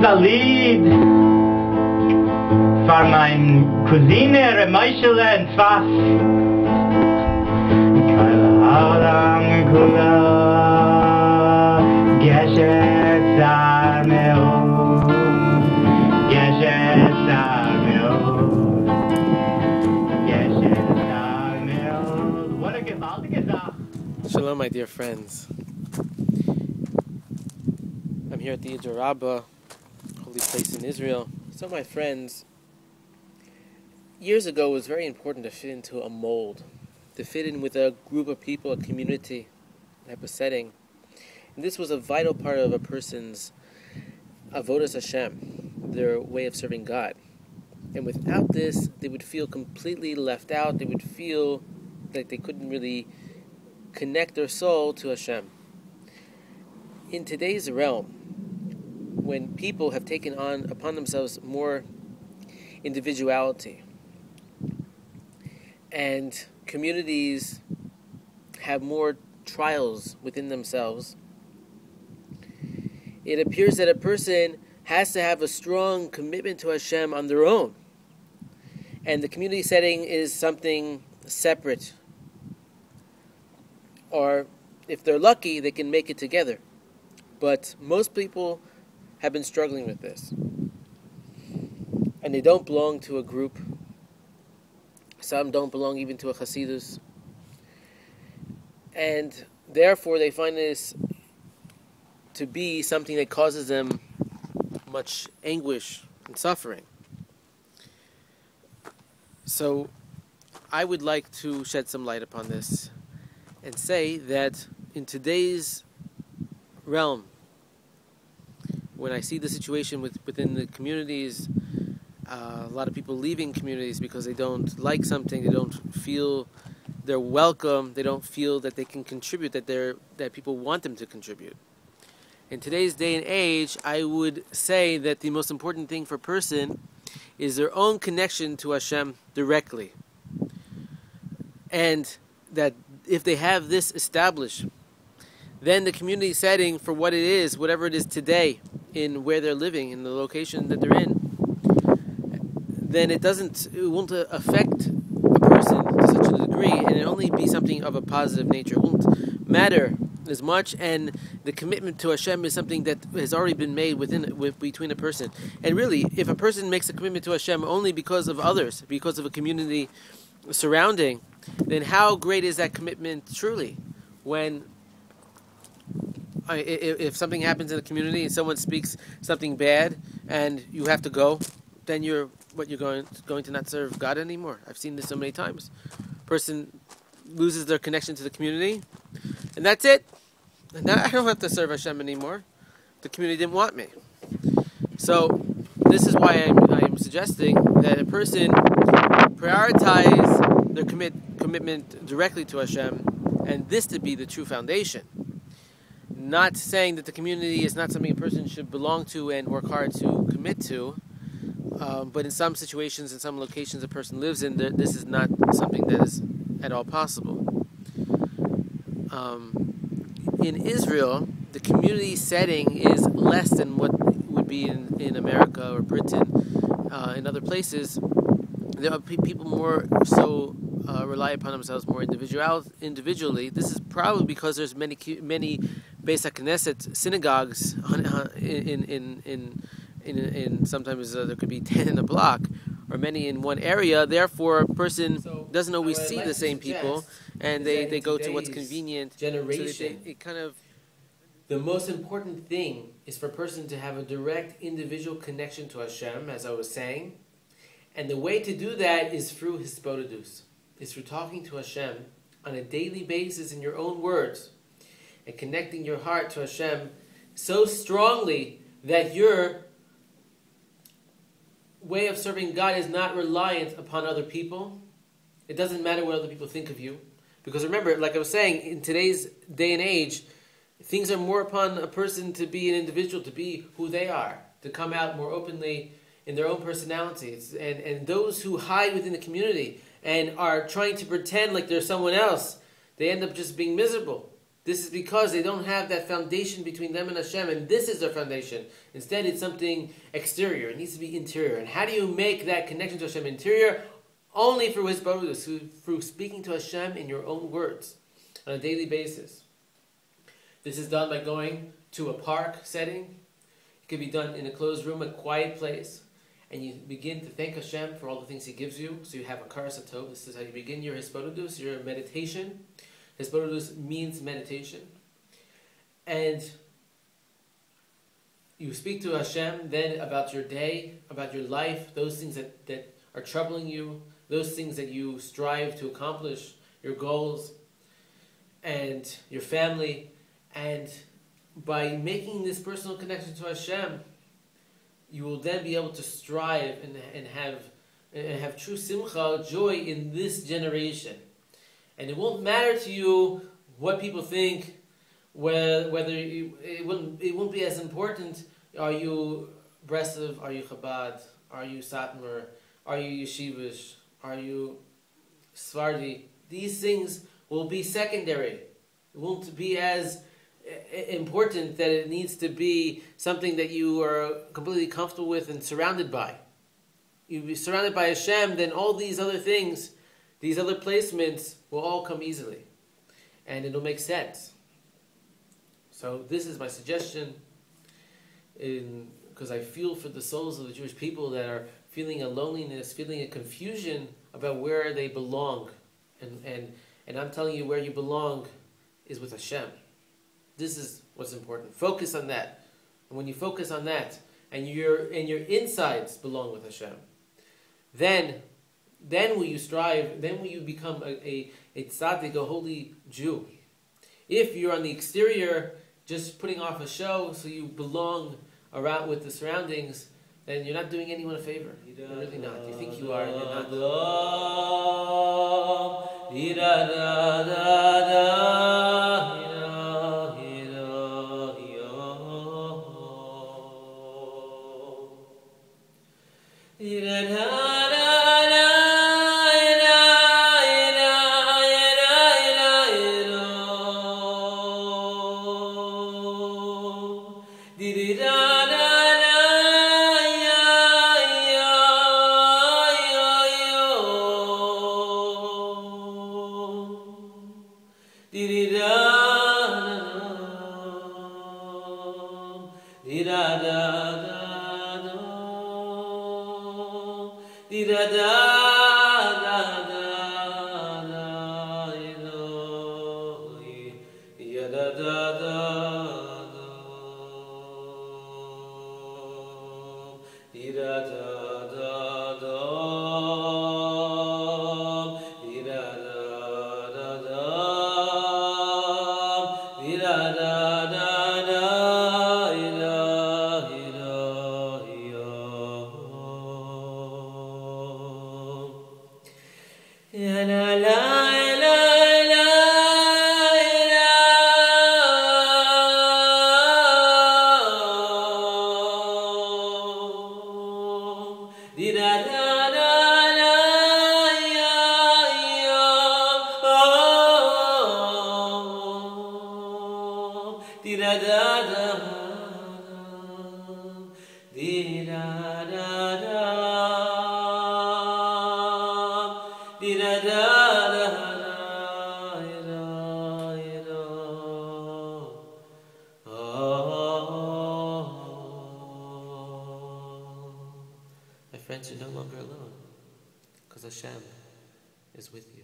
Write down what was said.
is a Lied for mein Cousine REB MOSHE in Tzfat. Kol ha'olam kula geshet zar me'od, geshet zar me'od, geshet zar me'od. What a gewaltige Sache. Shalom, my dear friends. I'm here at the TORAH, holy place in Israel. So my friends, years ago it was very important to fit into a mold, to fit in with a group of people, a community, type of setting. And this was a vital part of a person's avodas Hashem, their way of serving God. And without this, they would feel completely left out. They would feel like they couldn't really connect their soul to Hashem. In today's realm, when people have taken on upon themselves more individuality and communities have more trials within themselves, it appears that a person has to have a strong commitment to Hashem on their own. And the community setting is something separate. Or if they're lucky, they can make it together. But most people have been struggling with this. And they don't belong to a group. Some don't belong even to a Hasidus. And therefore they find this to be something that causes them much anguish and suffering. So I would like to shed some light upon this and say that in today's realm, when I see the situation within the communities, a lot of people leaving communities because they don't like something, they don't feel they're welcome, they don't feel that they can contribute, that people want them to contribute. In today's day and age, I would say that the most important thing for a person is their own connection to Hashem directly. And that if they have this established, then the community setting for what it is, whatever it is today, in where they're living, in the location that they're in, then it won't affect a person to such a degree, and it'll only be something of a positive nature. It won't matter as much, and the commitment to Hashem is something that has already been made between a person. And really, if a person makes a commitment to Hashem only because of others, because of a community surrounding, then how great is that commitment truly? When if something happens in the community and someone speaks something bad and you have to go, then you're going to not serve God anymore. I've seen this so many times. Person loses their connection to the community, and that's it. And now I don't have to serve Hashem anymore. The community didn't want me. So this is why I'm suggesting that a person prioritize their commitment directly to Hashem, and this to be the true foundation. Not saying that the community is not something a person should belong to and work hard to commit to, but in some situations, in some locations a person lives in, this is not something that is at all possible. In Israel, the community setting is less than what would be in America or Britain. In other places, there are people more so rely upon themselves more individually. This is probably because there's many Beis HaKnesset synagogues in sometimes there could be 10 in a block or many in one area. Therefore, a person doesn't always see the same people, and they go to what's convenient. Generation. So the most important thing is for a person to have a direct individual connection to Hashem, as I was saying. And the way to do that is through hispodadus. Is through talking to Hashem on a daily basis in your own words and connecting your heart to Hashem so strongly that your way of serving God is not reliant upon other people. It doesn't matter what other people think of you. Because remember, like I was saying, in today's day and age, things are more upon a person to be an individual, to be who they are, to come out more openly in their own personalities. And those who hide within the community and are trying to pretend like they're someone else, they end up just being miserable. This is because they don't have that foundation between them and Hashem, and this is their foundation. Instead, it's something exterior. It needs to be interior. And how do you make that connection to Hashem interior? Only through His Baruch, through speaking to Hashem in your own words on a daily basis. This is done by going to a park setting. It can be done in a closed room, a quiet place. And you begin to thank Hashem for all the things He gives you. So you have a karas hatov. This is how you begin your hisbodedus, your meditation. Hisbodedus means meditation. And you speak to Hashem then about your day, about your life, those things that are troubling you, those things that you strive to accomplish, your goals, and your family. And by making this personal connection to Hashem, you will then be able to strive and have true simcha, joy in this generation. And it won't matter to you what people think, whether it won't be as important. Are you Breslov? Are you Chabad? Are you Satmar? Are you Yeshivish? Are you Sephardi? These things will be secondary. It won't be as important that it needs to be something that you are completely comfortable with and surrounded by. You'll be surrounded by Hashem, then all these other things, these other placements will all come easily. And it'll make sense. So this is my suggestion, because I feel for the souls of the Jewish people that are feeling a loneliness, feeling a confusion about where they belong. And I'm telling you, where you belong is with Hashem. This is what's important. Focus on that. And when you focus on that, and your insides belong with Hashem, then will you strive, then will you become a tzaddik, a holy Jew. If you're on the exterior, just putting off a show so you belong around with the surroundings, then you're not doing anyone a favor. You're really not. You think you are, and you're not. My friends, you're no longer alone, because Hashem is with you.